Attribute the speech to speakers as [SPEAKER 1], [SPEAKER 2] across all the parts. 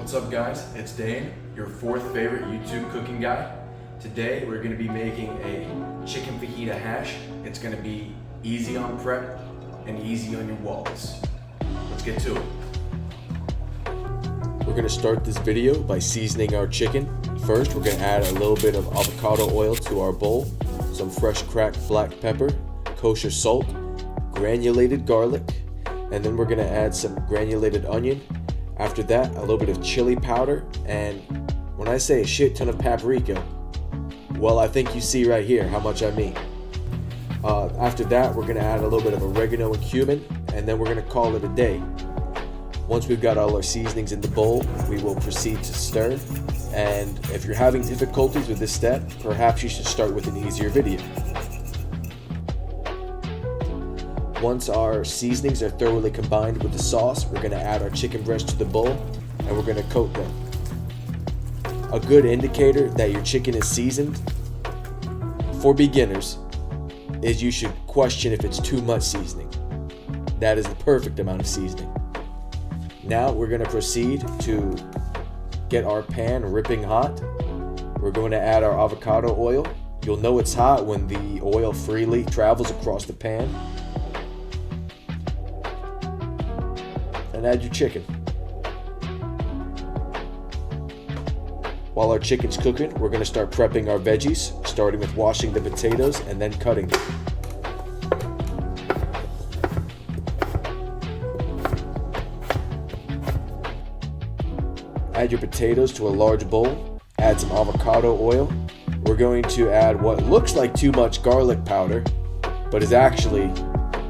[SPEAKER 1] What's up guys, it's Dane, your fourth favorite YouTube cooking guy. Today we're going to be making a chicken fajita hash. It's going to be easy on prep and easy on your wallets. Let's get to it. We're going to start this video by seasoning our chicken. First we're going to add a little bit of avocado oil to our bowl, some fresh cracked black pepper, kosher salt, granulated garlic, and then we're going to add some granulated onion. After that, a little bit of chili powder, and when I say a shit ton of paprika, well, I think you see right here how much I mean. After that, we're going to add a little bit of oregano and cumin, and then we're going to call it a day. Once we've got all our seasonings in the bowl, we will proceed to stir, and if you're having difficulties with this step, perhaps you should start with an easier video. Once our seasonings are thoroughly combined with the sauce, we're going to add our chicken breast to the bowl and we're going to coat them. A good indicator that your chicken is seasoned for beginners is you should question if it's too much seasoning. That is the perfect amount of seasoning. Now we're going to proceed to get our pan ripping hot. We're going to add our avocado oil. You'll know it's hot when the oil freely travels across the pan. And add your chicken. While our chicken's cooking, we're going to start prepping our veggies, starting with washing the potatoes and then cutting them. Add your potatoes to a large bowl, add some avocado oil. We're going to add what looks like too much garlic powder, but is actually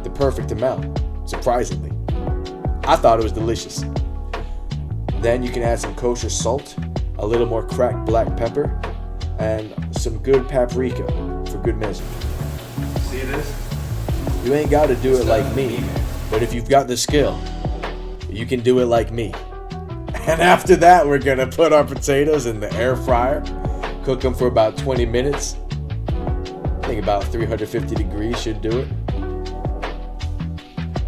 [SPEAKER 1] the perfect amount, surprisingly. I thought it was delicious. Then you can add some kosher salt, a little more cracked black pepper, and some good paprika for good measure.
[SPEAKER 2] See this?
[SPEAKER 1] You ain't got to do it like me, but if you've got the skill, you can do it like me. And after that, we're gonna put our potatoes in the air fryer, cook them for about 20 minutes. I think about 350 degrees should do it.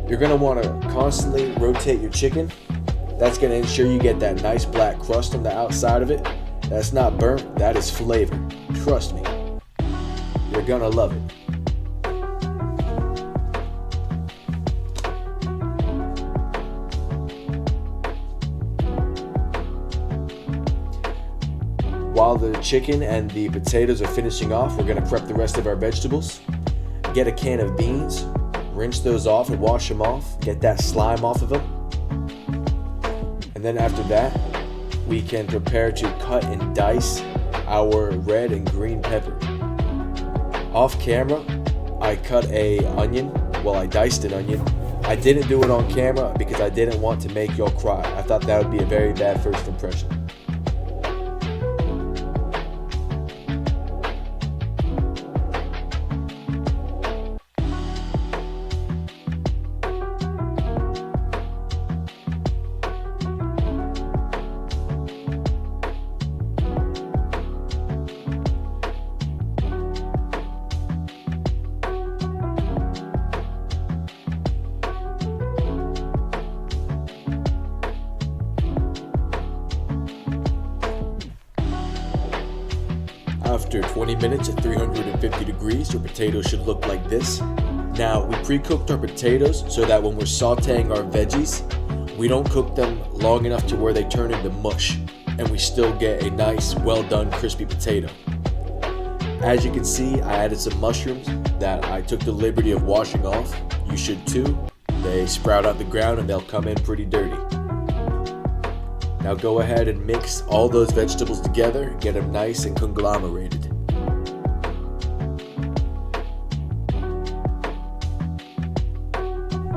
[SPEAKER 1] You're going to want to constantly rotate your chicken. That's going to ensure you get that nice black crust on the outside of it. That's not burnt, that is flavor. Trust me. You're going to love it. While the chicken and the potatoes are finishing off, we're going to prep the rest of our vegetables. Get a can of beans. Rinse those off and wash them off. Get that slime off of them. And then after that, we can prepare to cut and dice our red and green pepper. Off camera, I cut a onion. Well, I diced an onion. I didn't do it on camera because I didn't want to make y'all cry. I thought that would be a very bad first impression. After 20 minutes at 350 degrees, your potatoes should look like this. Now, we pre-cooked our potatoes so that when we're sauteing our veggies, we don't cook them long enough to where they turn into mush, and we still get a nice, well-done, crispy potato. As you can see, I added some mushrooms that I took the liberty of washing off. You should too. They sprout out the ground and they'll come in pretty dirty. Now go ahead and mix all those vegetables together, get them nice and conglomerated.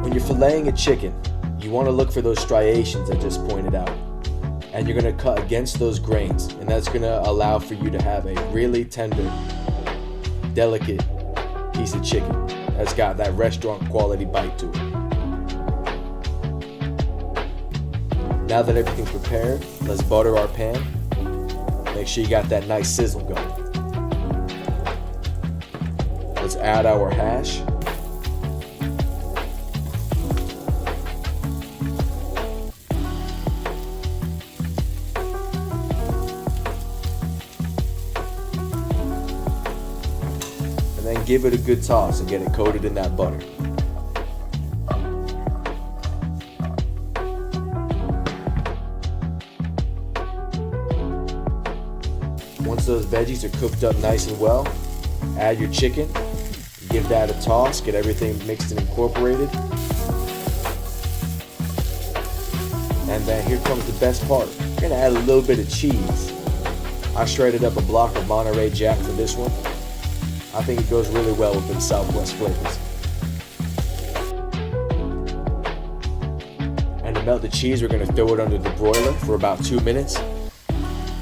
[SPEAKER 1] When you're filleting a chicken, you want to look for those striations I just pointed out. And you're going to cut against those grains, and that's going to allow for you to have a really tender, delicate piece of chicken that's got that restaurant quality bite to it. Now that everything's prepared, let's butter our pan. Make sure you got that nice sizzle going. Let's add our hash. give it a good toss and get it coated in that butter. Once those veggies are cooked up nice and well, add your chicken, give that a toss, get everything mixed and incorporated. And then here comes the best part. We're gonna add a little bit of cheese. I shredded up a block of Monterey Jack for this one. I think it goes really well with the Southwest flavors. And to melt the cheese, we're gonna throw it under the broiler for about 2 minutes,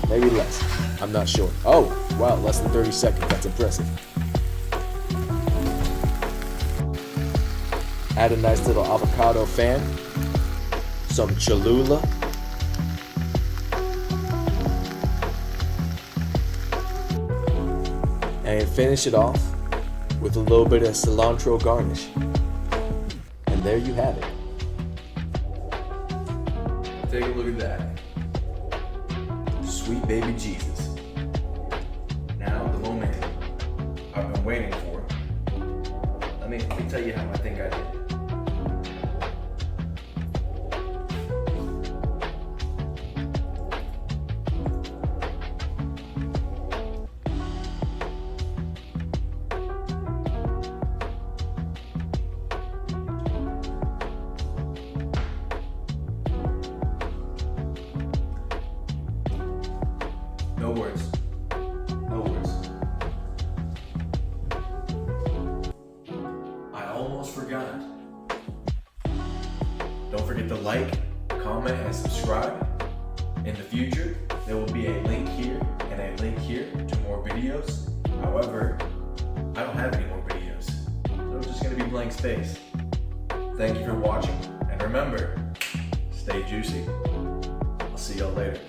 [SPEAKER 1] maybe less. I'm not sure. Oh, wow, less than 30 seconds. That's impressive. Add a nice little avocado fan, some Cholula, and finish it off with a little bit of cilantro garnish. And there you have it.
[SPEAKER 2] Take a look at that. Sweet baby Jesus. Now the moment I've been waiting for. Let me tell you how I think I did. No words. No words. I almost forgot. Don't forget to like, comment, and subscribe. In the future, there will be a link here and a link here to more videos. However, I don't have any more videos, so it's just going to be blank space. Thank you for watching, and remember, stay juicy. I'll see y'all later.